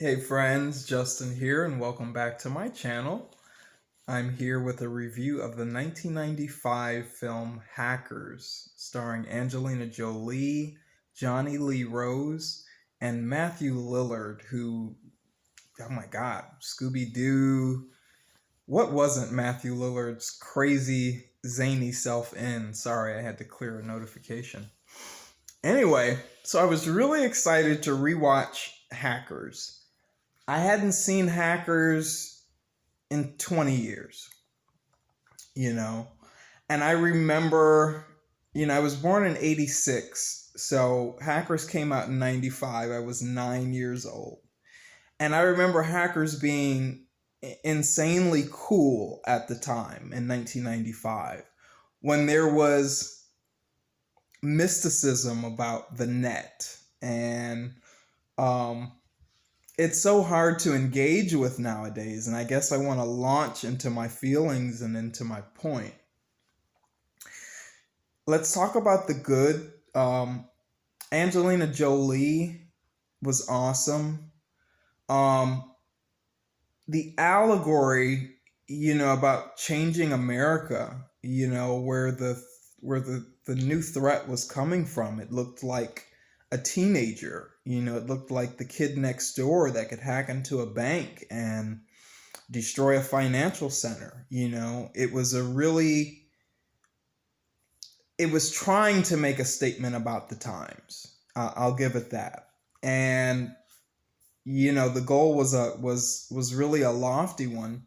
Hey friends, Justin here, and welcome back to my channel. I'm here with a review of the 1995 film Hackers, starring Angelina Jolie, Johnny Lee Rose, and Matthew Lillard, who, oh my god, Scooby-Doo. What wasn't Matthew Lillard's crazy, zany self in? Sorry, I had to clear a notification. Anyway, so I was really excited to rewatch Hackers. I hadn't seen Hackers in 20 years, you know. And I remember, I was born in 86. So Hackers came out in 95. I was 9 years old. And I remember Hackers being insanely cool at the time in 1995 when there was mysticism about the net. And um, it's so hard to engage with nowadays, and I guess I want to launch into my feelings and into my point. Let's talk about the good. Angelina Jolie was awesome. um, the allegory, about changing America, where the new threat was coming from. It looked like a teenager. It looked like the kid next door that could hack into a bank and destroy a financial center. It was trying to make a statement about the times. I'll give it that. And the goal was really a lofty one.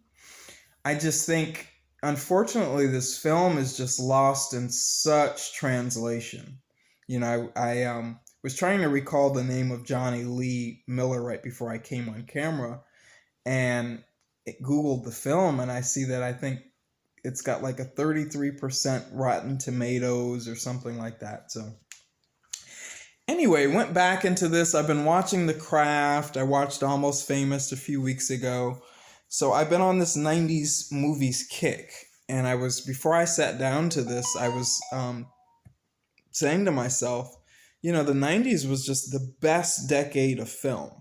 I just think, unfortunately, this film is just lost in such translation. I was trying to recall the name of Johnny Lee Miller right before I came on camera, and it Googled the film, and I see that I think it's got like a 33% Rotten Tomatoes or something like that. So anyway, went back into this. I've been watching The Craft. I watched Almost Famous a few weeks ago. So I've been on this 90s movies kick. And before I sat down to this, I was saying to myself, the 90s was just the best decade of film.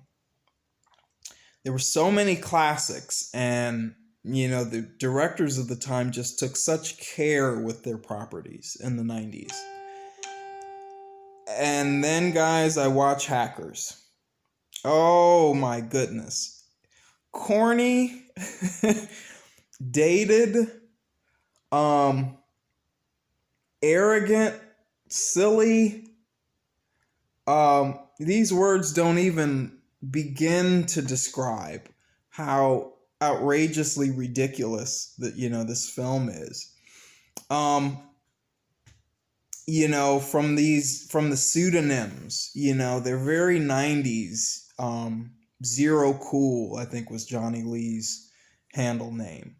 There were so many classics, and the directors of the time just took such care with their properties in the 90s. And then, guys, I watch Hackers. Oh my goodness. Corny, dated, um, arrogant, silly. These words don't even begin to describe how outrageously ridiculous that this film is. Um, from the pseudonyms, they're very 90s. Zero Cool, I think, was Johnny Lee's handle name.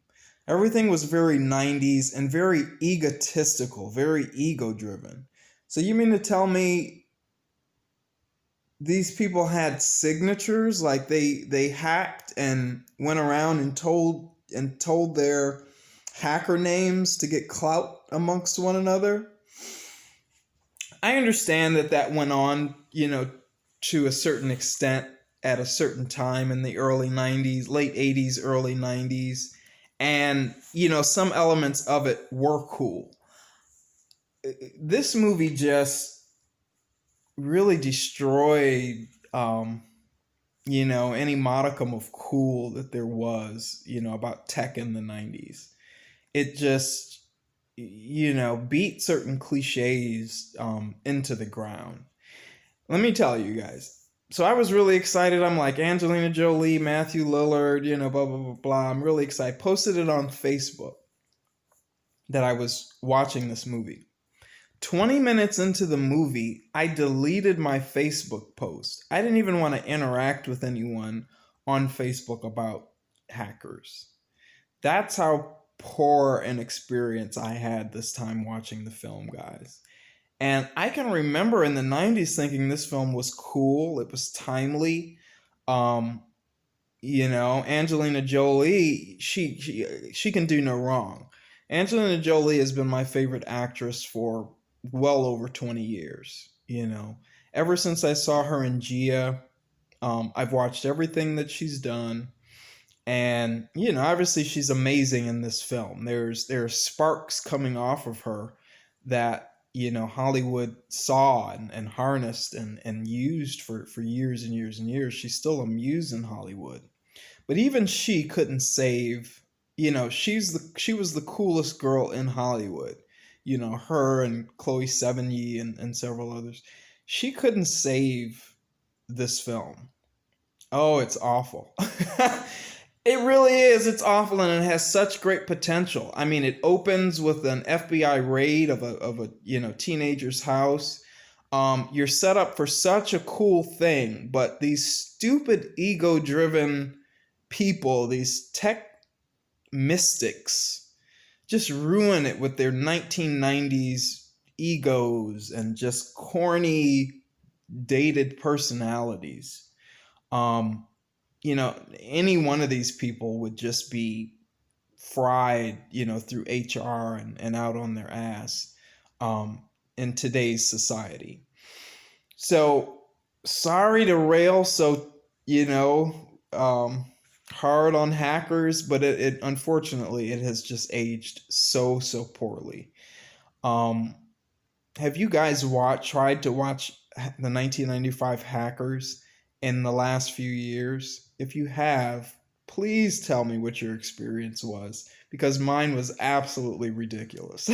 Everything was very 90s and very egotistical, very ego driven. So you mean to tell me these people had signatures, like they hacked and went around and told their hacker names to get clout amongst one another? I understand that went on, to a certain extent at a certain time in the early 90s, late 80s, early 90s. And, some elements of it were cool. This movie just really destroyed, any modicum of cool that there was, about tech in the 90s. It just, beat certain cliches into the ground. Let me tell you guys. So I was really excited. I'm like, Angelina Jolie, Matthew Lillard, blah, blah, blah, blah. I'm really excited. Posted it on Facebook that I was watching this movie. 20 minutes into the movie, I deleted my Facebook post. I didn't even want to interact with anyone on Facebook about Hackers. That's how poor an experience I had this time watching the film, guys. And I can remember in the 90s thinking this film was cool, it was timely. Um, Angelina Jolie, she can do no wrong. Angelina Jolie has been my favorite actress for well over 20 years, Ever since I saw her in Gia, I've watched everything that she's done, and obviously she's amazing in this film. There's sparks coming off of her that Hollywood saw and harnessed and used for years and years and years. She's still a muse in Hollywood, but even she couldn't save. She was the coolest girl in Hollywood. Her and Chloe Sevigny and several others. She couldn't save this film. Oh, it's awful. It really is. It's awful, and it has such great potential. I mean, it opens with an FBI raid of a teenager's house. You're set up for such a cool thing, but these stupid ego-driven people, these tech mystics, just ruin it with their 1990s egos and just corny, dated personalities. Um, any one of these people would just be fried, through HR and out on their ass um, in today's society. So sorry to rail so, hard on hackers, but it unfortunately it has just aged so poorly. Um, have you guys tried to watch the 1995 Hackers in the last few years? If you have, please tell me what your experience was, because mine was absolutely ridiculous.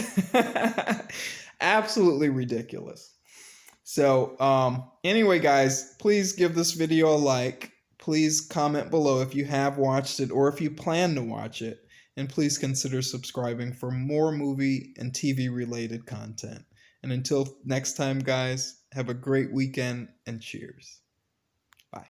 Absolutely ridiculous. So, anyway, guys, please give this video a like. Please comment below if you have watched it or if you plan to watch it. And please consider subscribing for more movie and TV related content. And until next time, guys, have a great weekend and cheers.